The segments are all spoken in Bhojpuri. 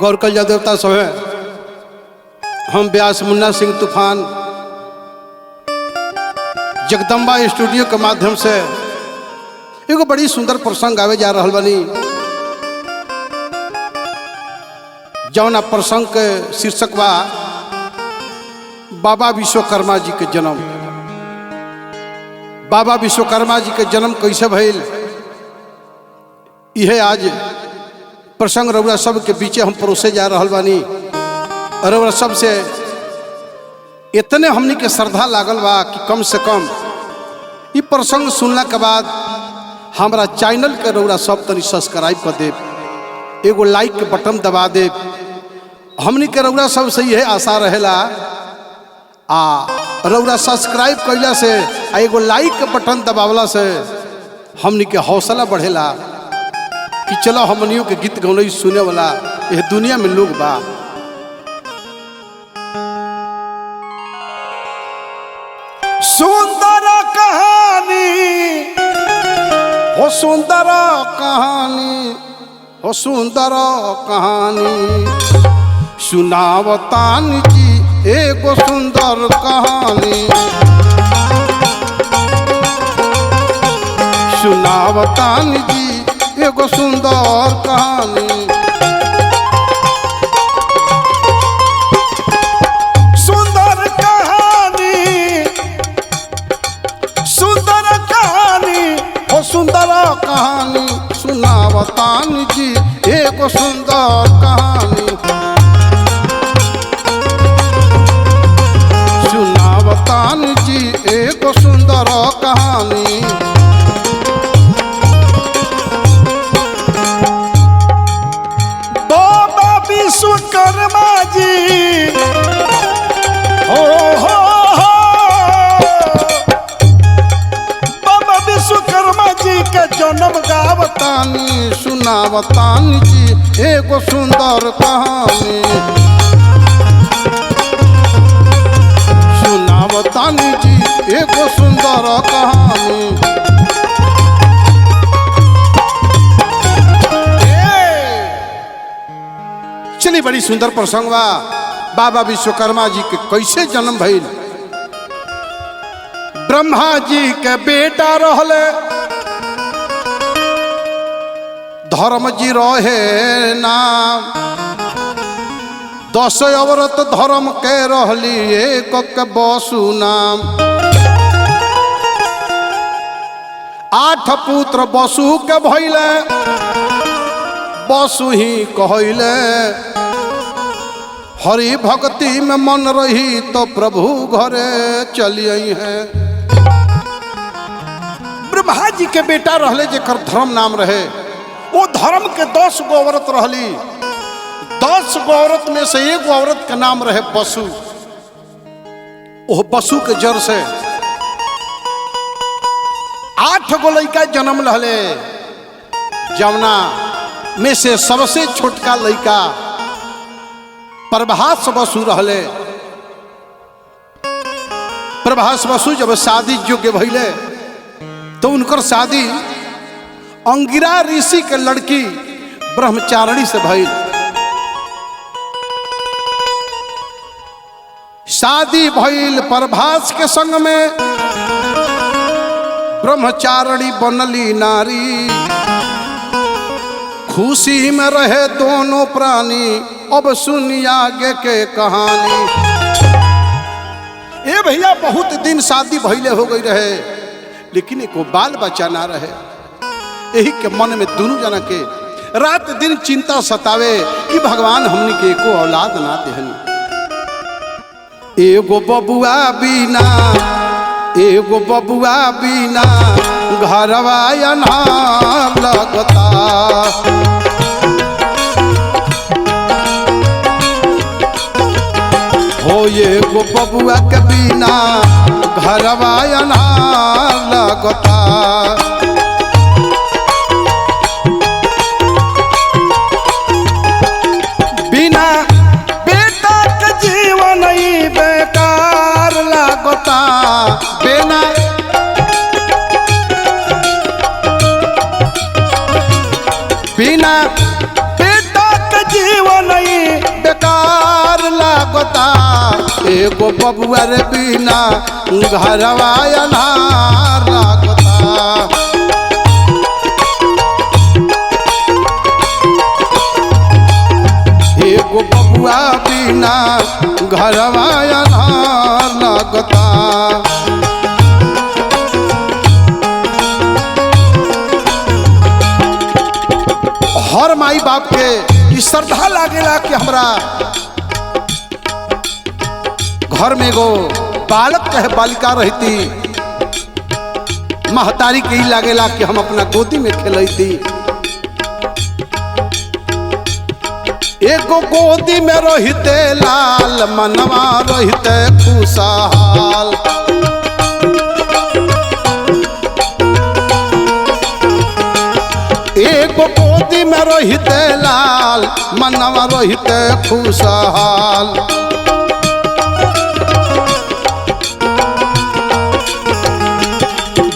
गौर कल देवता सब है। हम व्यास मुन्ना सिंह तूफान जगदम्बा स्टूडियो के माध्यम से एगो बड़ी सुंदर प्रसंग आवे जा रहा बनी। जौना प्रसंग के शीर्षक बा बाबा विश्वकर्मा जी के जन्म। बाबा विश्वकर्मा जी के जन्म कैसे भइल, यह आज प्रसंग रउरा सब के बीचे हम परोसे जा रहा बानी। और रउरा सब से इतने हमनी के श्रद्धा लागल बा कि कम से कम ये प्रसंग सुनला के बाद हमारा चैनल के रउरा सब तनी सब्सक्राइब कर दे, एगो लाइक के बटन दबा दे। हमनी के रउरा सब से यह आशा रहेला रउरा सब्सक्राइब कैला से एगो लाइक के बटन दबावला से हमनी के हौसला बढ़ेला कि चलो हमनियों के गीत गौनई सुने वाला यह दुनिया में लोग बा। सुंदर कहानी हो, सुंदर कहानी हो, सुंदर कहानी सुनावतान जी एगो सुंदर कहानी। सुनावतान जी एगो सुंदर कहानी। सुंदर कहानी, सुंदर कहानी हो, सुंदर कहानी सुनावतान जी एगो सुंदर कहानी। सुनावतान जी एगो सुंदर कहानी। विश्वकर्मा जी हो, बाबा विश्वकर्मा जी के जन्म गावतानी। सुनावतानी जी एगो सुंदर कहानी। सुनावतानी जी एगो सुंदर कहानी। चलिए बड़ी सुंदर प्रसंग बा बाबा विश्वकर्मा जी के कैसे जन्म भइल। ब्रह्मा जी के बेटा रहले, धर्म जी रहे नाम। 10 औरत धर्म के रहली, एक के बसु नाम। 8 पुत्र बसु के भइले, बसु ही कहले। हरि भक्ति में मन रही तो प्रभु घरे चलिए हैं। ब्रह्मा जी के बेटा रहले जेकर धर्म नाम रहे, वो धर्म के 10 गो औरत रहली। 10 गो औरत में से एक औरत का नाम रहे बसु। वो बसु के जड़ से 8 गो लड़का जन्म रहले, जमुना में से सबसे छोटका लड़का प्रभास बसु रहले। प्रभास बसु जब शादी योग्य भइले तो उनकर शादी अंगिरा ऋषि के लड़की ब्रह्मचारिणी से भइल। शादी भइल प्रभास के संग में, ब्रह्मचारिणी बनली नारी। खुशी में रहे दोनों प्राणी, अब सुनिए आगे के कहानी। ए भैया बहुत दिन शादी भइले हो गई रहे, लेकिन एको बाल बच्चा ना रहे। यही के मन में दोनों जना के रात दिन चिंता सतावे कि भगवान हमनी के एको औलाद ना देहनी। एगो बबुआ बिना, एगो बबुआ बिना घरवा अन्हार लगता। हो एगो बबुआ के बिना घरवा अन्हार लगता। बिना बेटा के जीवन ही बेकार लगता। बिना बिना बेटा के जीवन ही लागता एगो बबुआ रे बिना घरवा अन्हार लागता। एगो बबुआ बिना घरवा अन्हार लागता। हर माई बाप के श्रद्धा लागेला कि हमरा घर में एगो बालक चाहे बालिका रहती, महतारी के ही लागेला कि हम अपना गोदी में खेलती। एगो गोदी में रहते लाल मनवा रहते खुशहाल। एगो गोदी में रहते लाल मनवा रहते खुशहाल।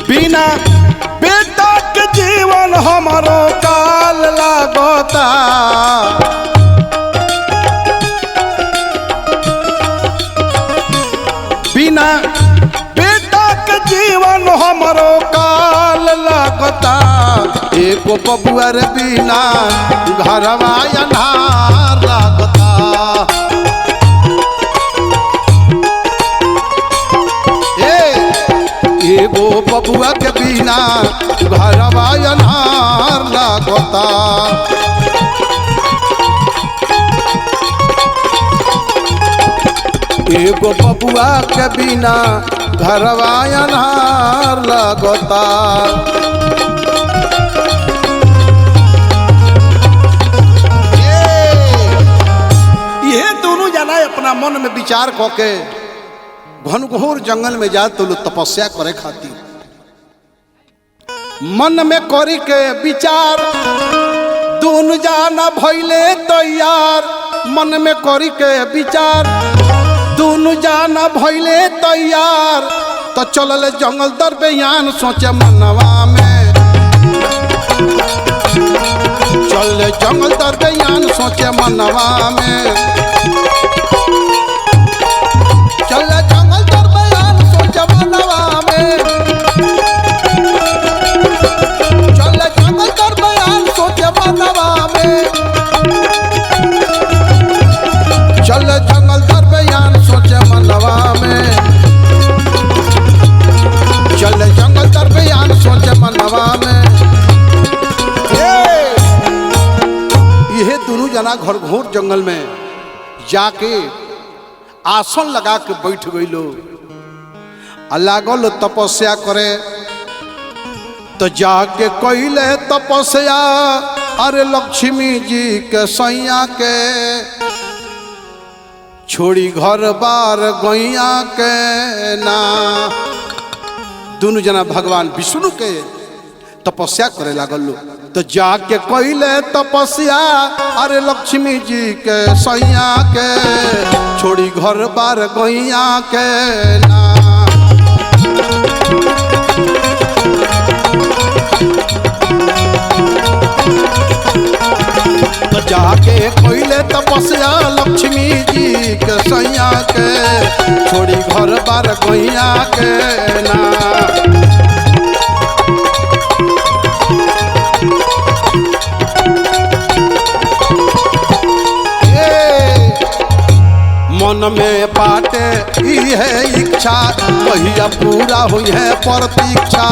बिना बेटा के जीवन हमारो काल लागता। बिना बेटा के जीवन हमारो काल लागता। एगो बबुआ रे बिना घरवा अन्हार लागता। एगो बबुआ के बिना घरवा अन्हार लागता। एगो बबुआ के बिना घरवा अन्हार लागता। ये दोनों जना अपना मन में विचार करके घनघोर जंगल में जा तो तपस्या करे खातिर मन में करी के विचार दोनों जाना भइले तैयार। मन में करी के विचार दोनों जाना भइले तैयार। तो चलल जंगल दरबयान सोचे मनवा में। चल जंगल दरबयान सोचे मनवा में। चल जंगल दरबयान सोचे मनवा में। चल जंगल दरबयान सोचे मनवा में। चल जंगल दरबयान सोचे मनवा में। चल जंगल दरबयान सोचे मनवा में। यह दोनों जना घनघोर जंगल में जाके आसन लगा के बैठ गई लो। लागल तपस्या करे तो जाके कैले तपस्या। अरे लक्ष्मी जी के सैया के छोड़ी घर बार गैया के ना। दोनों जना भगवान विष्णु के तपस्या करे लागल लो। तो जाके कैले तपस्या। अरे लक्ष्मी जी के सैया के छोड़ी घर बार गैया के ना। तो जाके कैले तपस्या लक्ष्मी जी के सैया के छोड़ी घर बार गैया के ना। मन में बाटे ई है इच्छा कहिया पूरा हुई है प्रतीक्षा।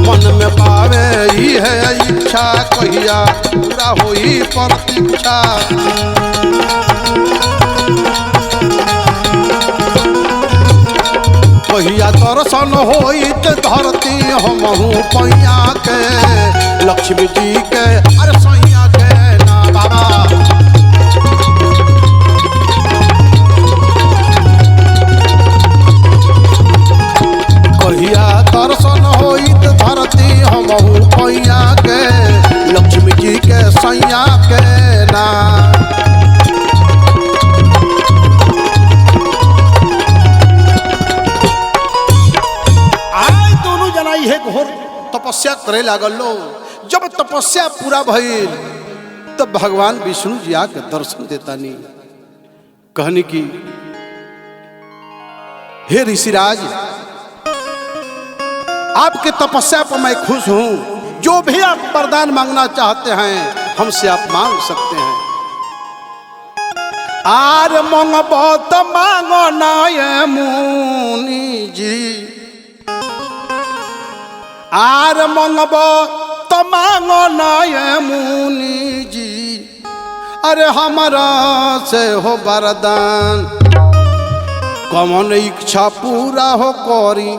मन में पावे ई है इच्छा कहिया पूरा हुई प्रतीक्षा। कहिया दर्शन होइत धरती हमहू पैया के लक्ष्मी जी के। अरे सैया के ना बाबा। कहिया दर्शन होइत धरती हमहू पैया के लक्ष्मी जी के सैया के ना। घोर तपस्या करे लागल लो। जब तपस्या पूरा भइल तब भगवान विष्णु जी आके दर्शन देता नहीं। कहने की हे ऋषिराज, आपके तपस्या पर मैं खुश हूं। जो भी आप वरदान मांगना चाहते हैं हमसे आप मांग सकते हैं। आर मंगबो तो मांगो ना ये मुनि जी, आर मंगबो तो मांगो ना ये मुनि जी। अरे हमारा से हो वरदान, कौन इच्छा पूरा हो करी।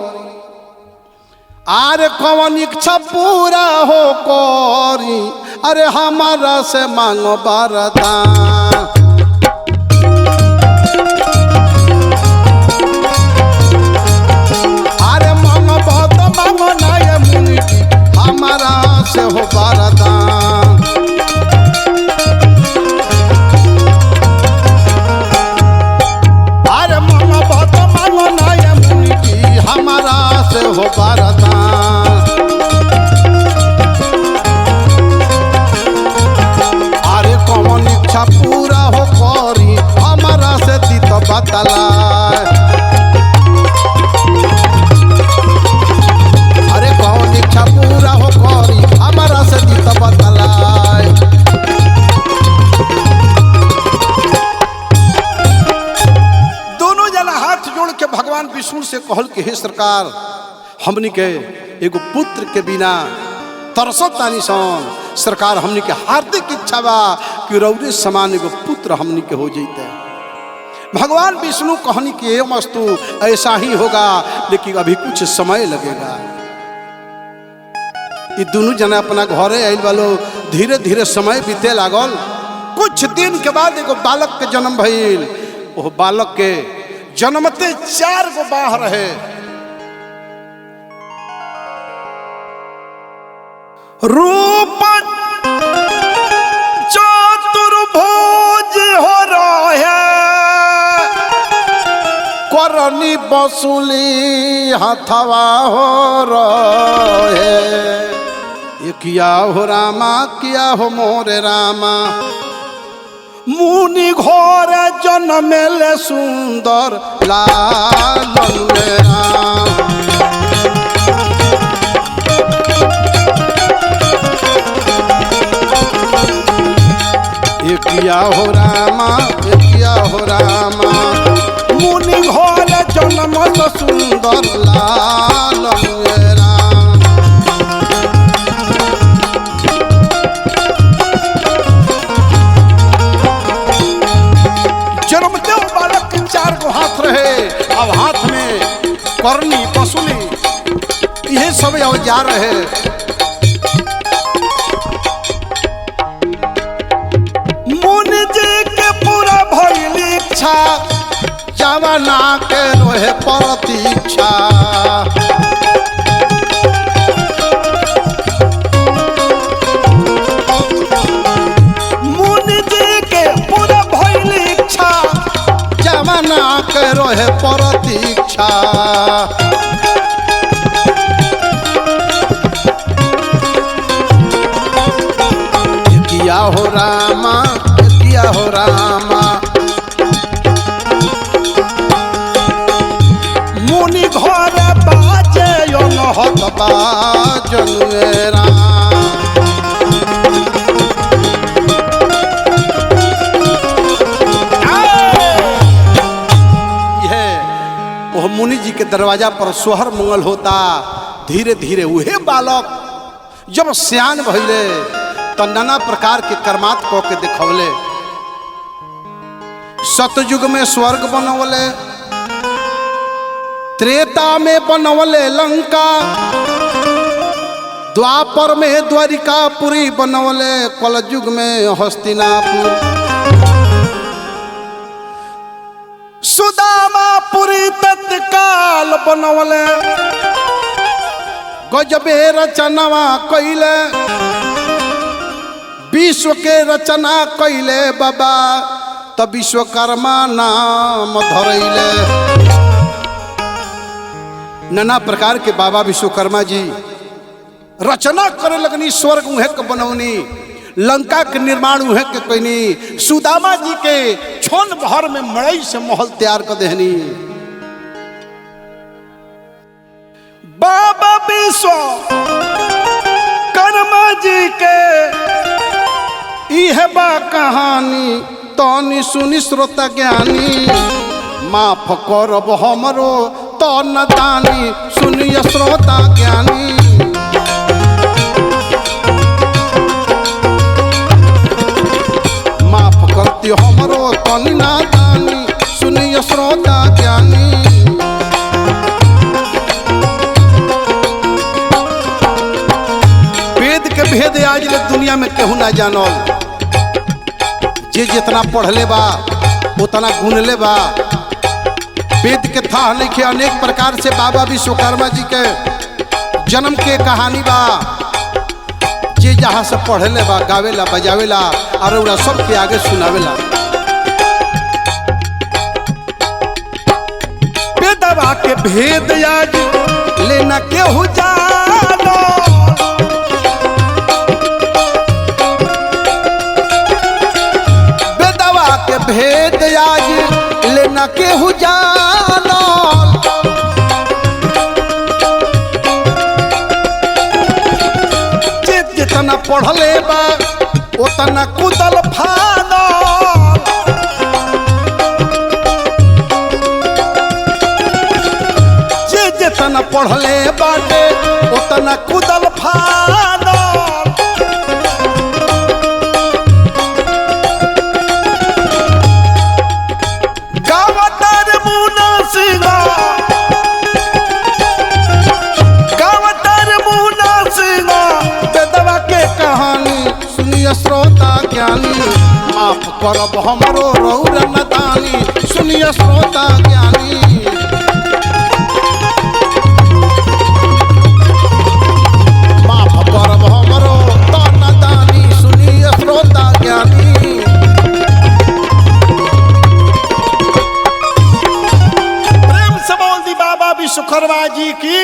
अरे कौन इच्छा पूरा हो करी, अरे हमारा से मांगो वरदान। अरे मंगबो तो मांगो ना ये मुनि जी, हमारा से हो वरदान। अरे मंगबो तो मांगो ना ये मुनि जी, हमारा से हो वरदान। अरे कौन इच्छा पूरा हो करी, हमारा से तीत बतला। अरे कौन इच्छा पूरा हो करी, हमारा से तीत बतला। दोनों जना हाथ जोड़ के भगवान विष्णु से कहल के हे सरकार, हमनी के एगो पुत्र के बिना तरसत तानी सन। सरकार हमनी के हार्दिक इच्छा बा कि रौरे समान एगो पुत्र हमनी के हो जैते। भगवान विष्णु कहनी कि ये मस्तु ऐसा ही होगा, लेकिन अभी कुछ समय लगेगा। ये दोनों जना अपना घरे आइल वालो, धीरे धीरे समय बीते लागल। कुछ दिन के बाद एगो बालक के जन्म भइल। वो बालक के जन्मते 4 गो बाह रहे। रूप चतुर्भुज हो रहे, करनी बसुली हथवा हो रहे। ये किया हो रामा, किया हो मोरे रामा। मुनि घोर जन्मेले सुंदर लालन राम। किया हो रामा, किया हो रामा। मुनि घोर जन्म सुंदर लालन राम। जन्मते बालक के 4 गो हाथ रहे। अब हाथ में करनी बसुली यह सब औजार रहे। मुनि जी के पूरा भइल इच्छा, जवाना के रोहे प्रतीक्षा। मुनि जी के पूरा भइल इच्छा, जवाना के रोहे प्रतीक्षा। किया हो रामा, किया हो रामा। मुनि घर बाजे हत बाजन राम। यह मुनि जी के दरवाजा पर सोहर मंगल होता। धीरे धीरे वह बालक जब सियान भइले तो नाना प्रकार के कर्मात को के दिखौले। सतयुग में स्वर्ग बनवले, त्रेता में बनवले लंका, द्वापर में द्वारिकापुरी बनवले, कलयुग में हस्तिनापुर। सुदामापुरी तत्काल बनवले, गजबे रचनवा कइले। विश्व के रचना कइले बाबा, तब विश्वकर्मा नाम धरैले। नाना प्रकार के बाबा विश्वकर्मा जी रचना करे लगनी, स्वर्ग उहे के बनौनी, लंका के निर्माण उहे के कैनी, सुदामा जी के क्षण भर में मड़ई से महल तैयार कर देहनी। बाबा विश्वकर्मा जी के इह बा कहानी, तनी सुनी श्रोता ज्ञानी, माफ करब हमरो तो नदानी, सुनिए श्रोता ज्ञानी। माफ करती हमरो तनी नादानी, सुनिए श्रोता ज्ञानी। वेद के भेद आज ले दुनिया में केहू ना जानल, जे जितना पढ़ले बा उतना गुनले बा। वेद के था लिखे अनेक प्रकार से बाबा विश्वकर्मा जी के जन्म के कहानी बा, जे जहाँ से पढ़ले बा गावेला बजावेला और सबके आगे सुनावेला। वेदवा के भेद आज लेना केहू जानो, भेद आज लेना केहू जानो, जितना पढ़ले बा उतना कुदल फानो, जितना पढ़ले बाटे उतना कुदल फानो। श्रोता ज्ञानी माफ करब हमरो रौर नदानी, सुनिए श्रोता ज्ञानी। माफ करब हमरो तो नदानी, सुनिए श्रोता ज्ञानी। प्रेम से बोल दी बाबा विश्वकर्मा जी की।